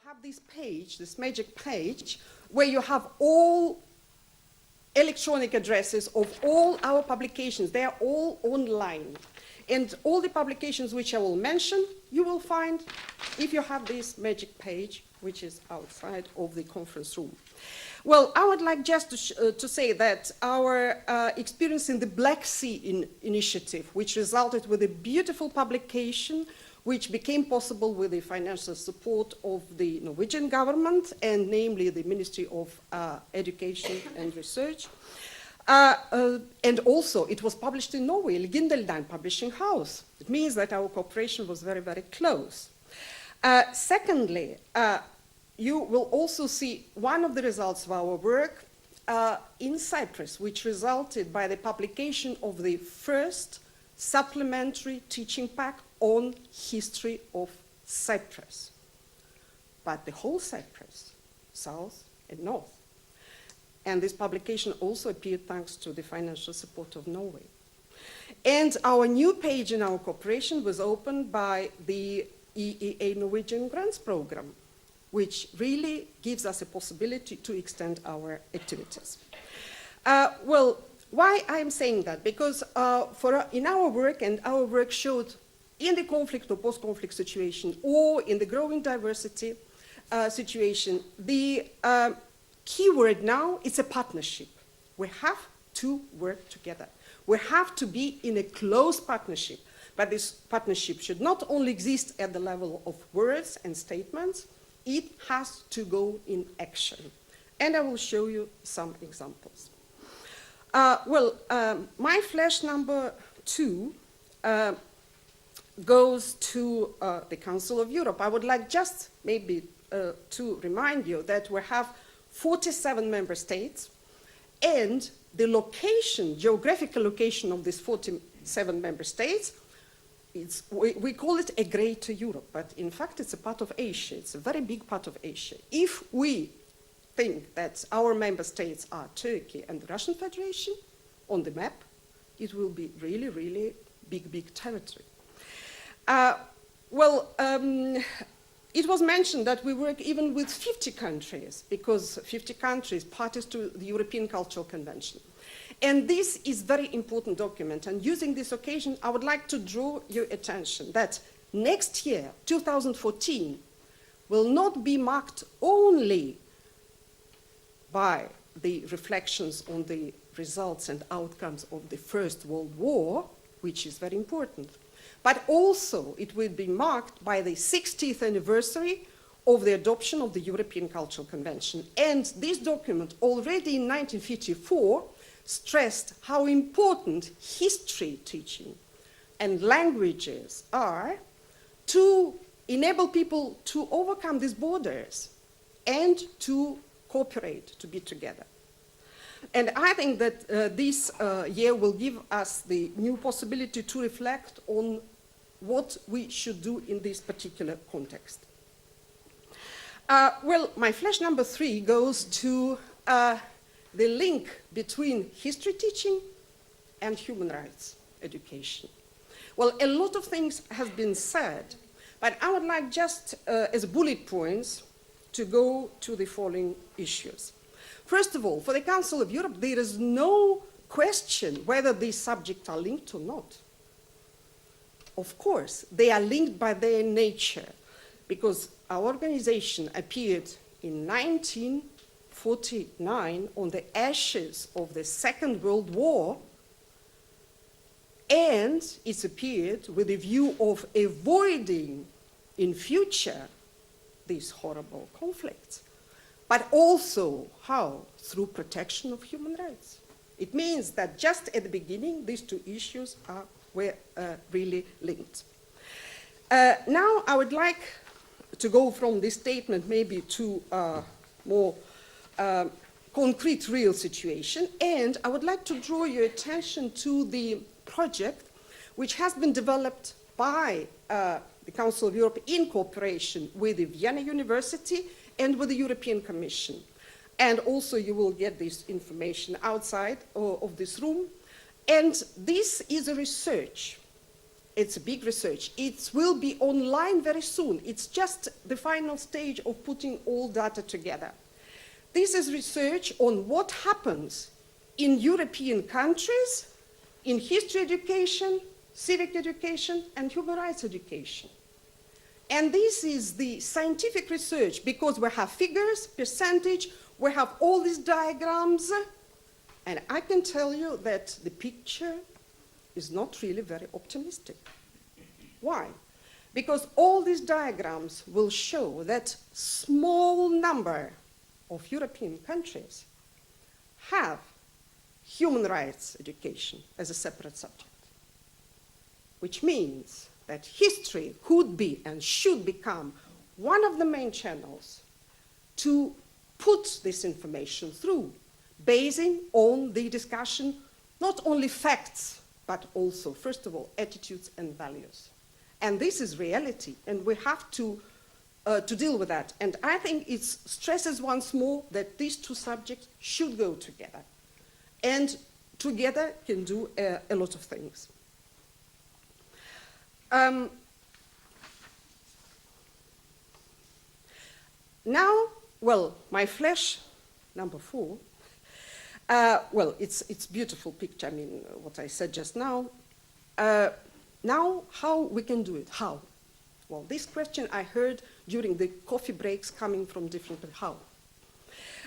have this page, this magic page, where you have all electronic addresses of all our publications. They are all online. And all the publications which I will mention, you will find if you have this magic page, which is outside of the conference room. Well, I would like just to say that our experience in the Black Sea initiative, which resulted with a beautiful publication, which became possible with the financial support of the Norwegian government, and namely the Ministry of Education and Research. And also, it was published in Norway, Gindeldine Publishing House. It means that our cooperation was very, very close. Secondly, you will also see one of the results of our work in Cyprus, which resulted by the publication of the first supplementary teaching pack on history of Cyprus. But the whole Cyprus, south and north. And this publication also appeared thanks to the financial support of Norway. And our new page in our cooperation was opened by the EEA Norwegian Grants Program, which really gives us a possibility to extend our activities. Well, why I'm saying that? Because in our work, and our work showed in the conflict or post-conflict situation, or in the growing diversity situation, the key word now is a partnership. We have to work together. We have to be in a close partnership. But this partnership should not only exist at the level of words and statements, it has to go in action. And I will show you some examples. My flash number 2 goes to the Council of Europe. I would like just maybe to remind you that we have 47 member states, and the location, geographical location of these 47 member states, we call it a Greater Europe, but in fact it's a part of Asia. It's a very big part of Asia. If we think that our member states are Turkey and the Russian Federation on the map, it will be really, really big territory. It was mentioned that we work even with 50 countries, because 50 countries parties to the European Cultural Convention. And this is a very important document. And using this occasion, I would like to draw your attention that next year, 2014, will not be marked only by the reflections on the results and outcomes of the First World War, which is very important, but also it will be marked by the 60th anniversary of the adoption of the European Cultural Convention. And this document, already in 1954, stressed how important history teaching and languages are to enable people to overcome these borders and to cooperate, to be together. And I think that this year will give us the new possibility to reflect on what we should do in this particular context. My flash number 3 goes to the link between history teaching and human rights education. Well, a lot of things have been said, but I would like just as bullet points to go to the following issues. First of all, for the Council of Europe, there is no question whether these subjects are linked or not. Of course, they are linked by their nature, because our organization appeared in 1949 on the ashes of the Second World War, and it appeared with a view of avoiding in future these horrible conflicts, but also how? Through protection of human rights. It means that just at the beginning, these two issues were really linked. Now I would like to go from this statement maybe to a more concrete, real situation, and I would like to draw your attention to the project which has been developed by the Council of Europe in cooperation with the Vienna University and with the European Commission. And also you will get this information outside of this room. And this is a research It's a big research. It will be online very soon. It's just the final stage of putting all data together. This is research on what happens in European countries in history education, civic education, and human rights education. And this is the scientific research because we have figures, percentage, we have all these diagrams, and I can tell you that the picture is not really very optimistic. Why? Because all these diagrams will show that small number of European countries have human rights education as a separate subject, which means that history could be and should become one of the main channels to put this information through, basing on the discussion not only facts, but also, first of all, attitudes and values. And this is reality, and we have to deal with that. And I think it stresses once more that these two subjects should go together, and together can do a lot of things. Now, well, my flash, number 4, well, it's beautiful picture, I mean, what I said just now. Now, how we can do it? How? Well, this question I heard during the coffee breaks coming from different people. How?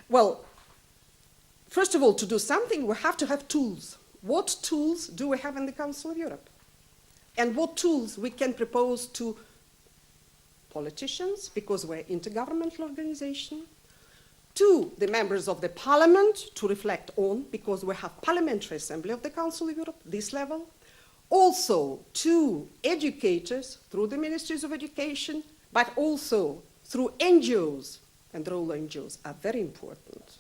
Well, first of all, to do something, we have to have tools. What tools do we have in the Council of Europe? And what tools we can propose to politicians, because we're an intergovernmental organization, to the members of the parliament to reflect on, because we have Parliamentary Assembly of the Council of Europe, this level, also to educators through the ministries of education, but also through NGOs, and the role of NGOs are very important.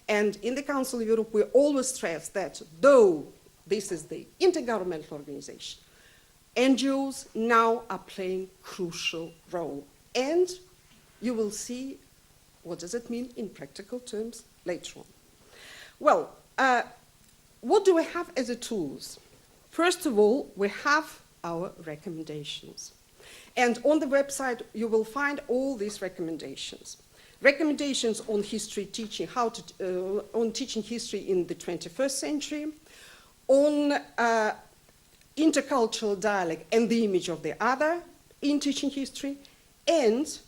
And in the Council of Europe, we always stress that though this is the intergovernmental organization, NGOs now are playing crucial role. And you will see what does it mean in practical terms later on. Well, what do we have as a tools? First of all, we have our recommendations. And on the website, you will find all these recommendations. Recommendations on history teaching, on teaching history in the 21st century, on intercultural dialogue and the image of the other in teaching history, and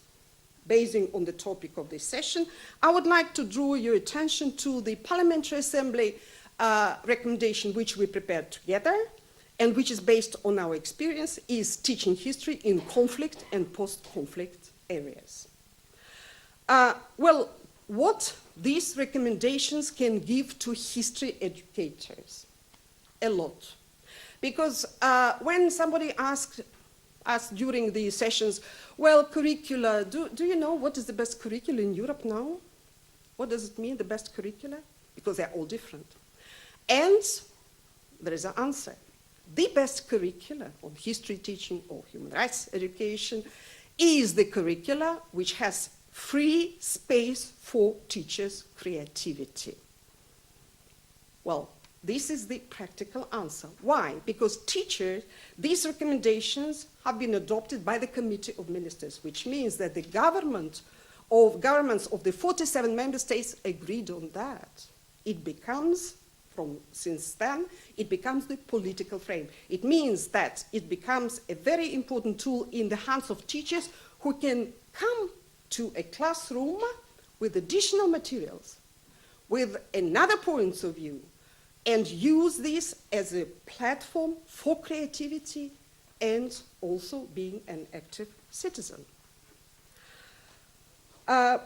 basing on the topic of this session, I would like to draw your attention to the Parliamentary Assembly recommendation which we prepared together, and which is based on our experience, is teaching history in conflict and post-conflict areas. Well, what these recommendations can give to history educators? A lot. Because when somebody asked us during the sessions, well, curricula, do you know what is the best curricula in Europe now? What does it mean, the best curricula? Because they're all different. And there is an answer. The best curricula on history teaching or human rights education is the curricula which has free space for teachers' creativity. Well, this is the practical answer. Why? Because teachers, these recommendations have been adopted by the Committee of Ministers, which means that the governments of the 47 member states agreed on that. It becomes, since then, it becomes the political frame. It means that it becomes a very important tool in the hands of teachers who can come to a classroom with additional materials, with another points of view, and use this as a platform for creativity and also being an active citizen. And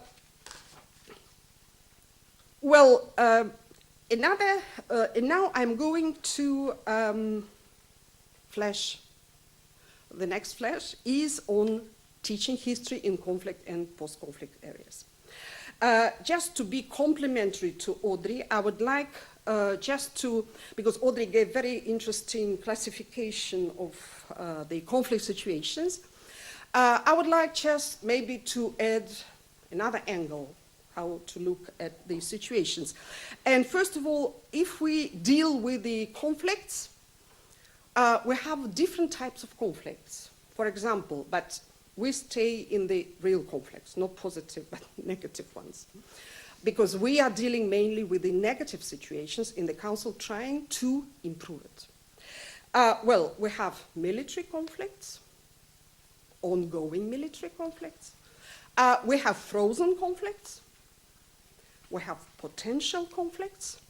now I'm going to flash. The next flash is on teaching history in conflict and post-conflict areas. Just to be complementary to Audrey, I would like because Audrey gave very interesting classification of the conflict situations, I would like just maybe to add another angle how to look at these situations. And first of all, if we deal with the conflicts, we have different types of conflicts, for example, but we stay in the real conflicts, not positive but negative ones. Because we are dealing mainly with the negative situations in the Council, trying to improve it. Well, we have military conflicts, ongoing military conflicts. We have frozen conflicts. We have potential conflicts.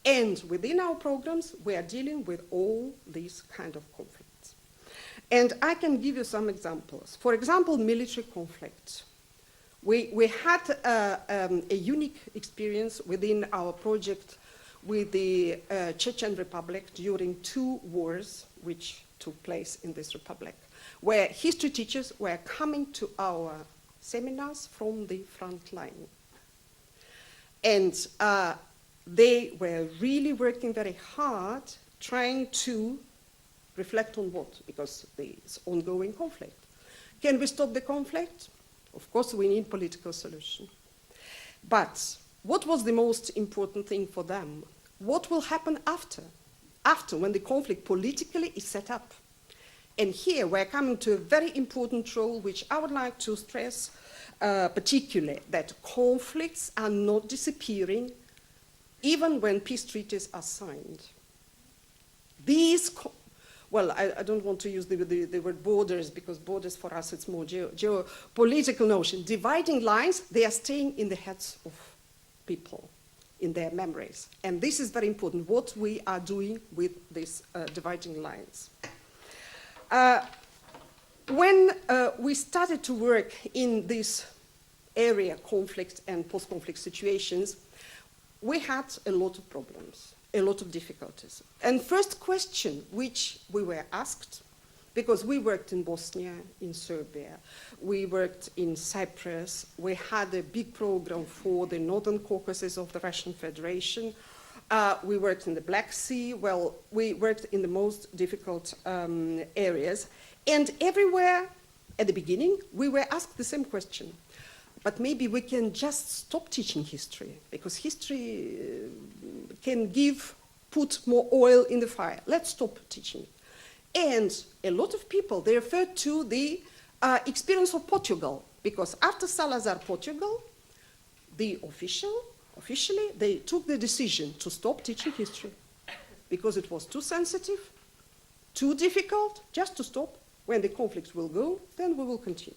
And within our programs, we are dealing with all these kind of conflicts. And I can give you some examples. For example, military conflicts. We had a unique experience within our project with the Chechen Republic during 2 wars which took place in this republic, where history teachers were coming to our seminars from the front line. And they were really working very hard trying to reflect on what? Because there's ongoing conflict. Can we stop the conflict? Of course, we need political solution. But what was the most important thing for them? What will happen after? After, when the conflict politically is set up. And here we're coming to a very important role, which I would like to stress particularly, that conflicts are not disappearing even when peace treaties are signed. These well, I don't want to use the word borders, because borders for us, it's more geopolitical notion. Dividing lines, they are staying in the heads of people, in their memories. And this is very important, what we are doing with these dividing lines. When we started to work in this area, conflict and post-conflict situations, we had a lot of problems, a lot of difficulties. And first question which we were asked, because we worked in Bosnia, in Serbia, we worked in Cyprus, we had a big program for the Northern Caucasus of the Russian Federation, we worked in the Black Sea, well, we worked in the most difficult areas, and everywhere at the beginning we were asked the same question. But maybe we can just stop teaching history, because history can put more oil in the fire. Let's stop teaching it. And a lot of people, they referred to the experience of Portugal, because after Salazar Portugal, officially, they took the decision to stop teaching history, because it was too sensitive, too difficult, just to stop. When the conflicts will go, then we will continue.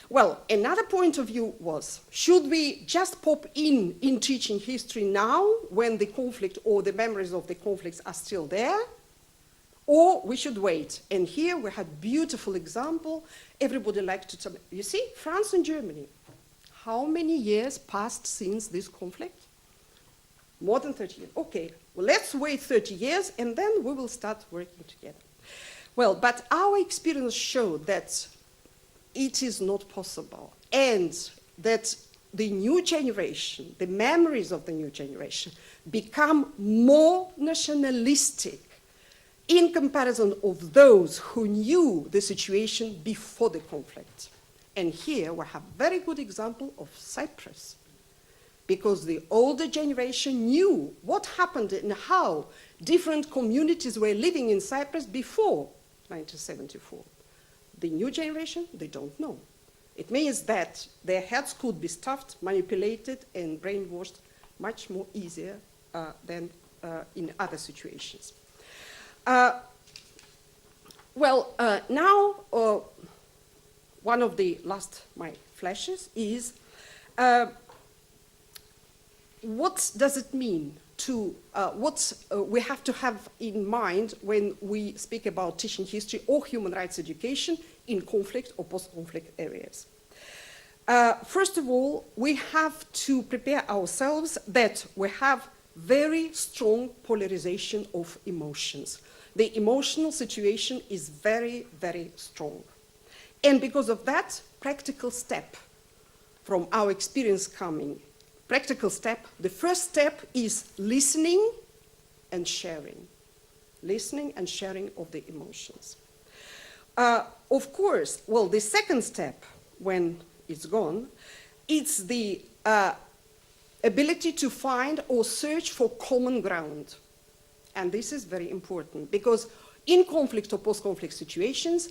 Well, another point of view was, should we just pop in teaching history now, when the conflict or the memories of the conflicts are still there, or we should wait? And here we had beautiful example. Everybody liked to tell me, you see, France and Germany, how many years passed since this conflict? More than 30 years. Okay, well, let's wait 30 years, and then we will start working together. Well, but our experience showed that it is not possible, and that the new generation, the memories of the new generation, become more nationalistic in comparison of those who knew the situation before the conflict. And here we have a very good example of Cyprus, because the older generation knew what happened and how different communities were living in Cyprus before 1974. The new generation, they don't know. It means that their heads could be stuffed, manipulated, and brainwashed much more easier than in other situations. Now, one of the last my flashes is, what does it mean to, what we have to have in mind when we speak about teaching history or human rights education in conflict or post-conflict areas? First of all, we have to prepare ourselves that we have very strong polarization of emotions. The emotional situation is very, very strong. And because of that, practical step from our experience coming, practical step, the first step is listening and sharing. Listening and sharing of the emotions. Of course, well, the second step, when it's gone, it's the ability to find or search for common ground. And this is very important, because in conflict or post-conflict situations,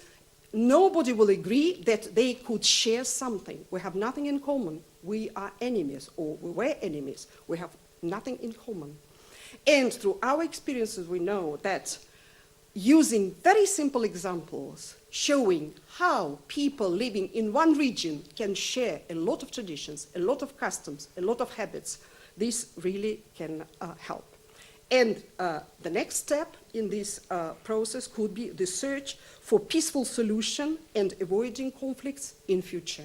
nobody will agree that they could share something. We have nothing in common. We are enemies, or we were enemies. We have nothing in common. And through our experiences, we know that using very simple examples, showing how people living in one region can share a lot of traditions, a lot of customs, a lot of habits, this really can help. And the next step in this process could be the search for peaceful solution and avoiding conflicts in future.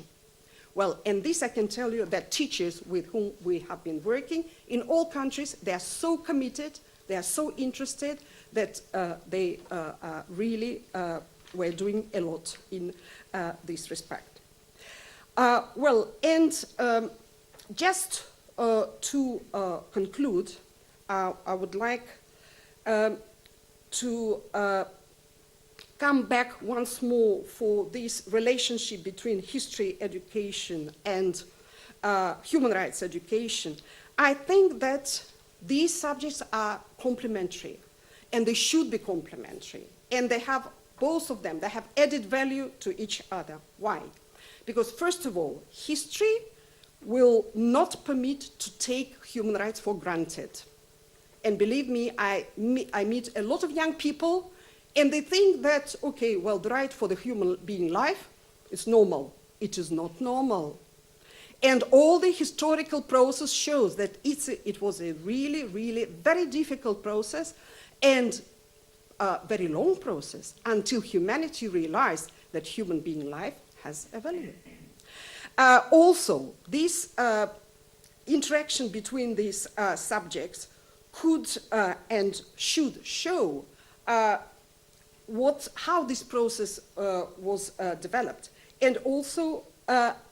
Well, and this I can tell you that teachers with whom we have been working in all countries, they are so committed, they are so interested that they really were doing a lot in this respect. Well, and just to conclude, I would like to come back once more for this relationship between history education and human rights education. I think that these subjects are complementary, and they should be complementary. And they have, both of them, they have added value to each other. Why? Because first of all, history will not permit to take human rights for granted. And believe me, I meet a lot of young people, and they think that, okay, well, the right for the human being life is normal. It is not normal. And all the historical process shows that it was a really, really very difficult process and a very long process until humanity realized that human being life has a value. Also, this interaction between these subjects could and should show how this process was developed, and also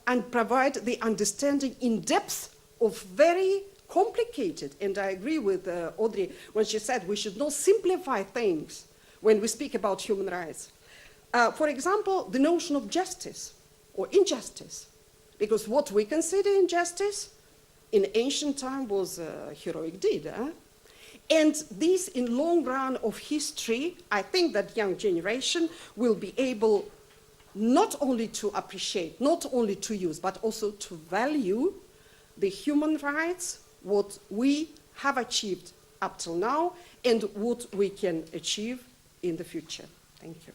and provide the understanding in depth of very complicated, and I agree with Audrey when she said we should not simplify things when we speak about human rights. For example, the notion of justice or injustice, because what we consider injustice in ancient time was a heroic deed. And this, in long run of history, I think that young generation will be able not only to appreciate, not only to use, but also to value the human rights, what we have achieved up till now, and what we can achieve in the future. Thank you.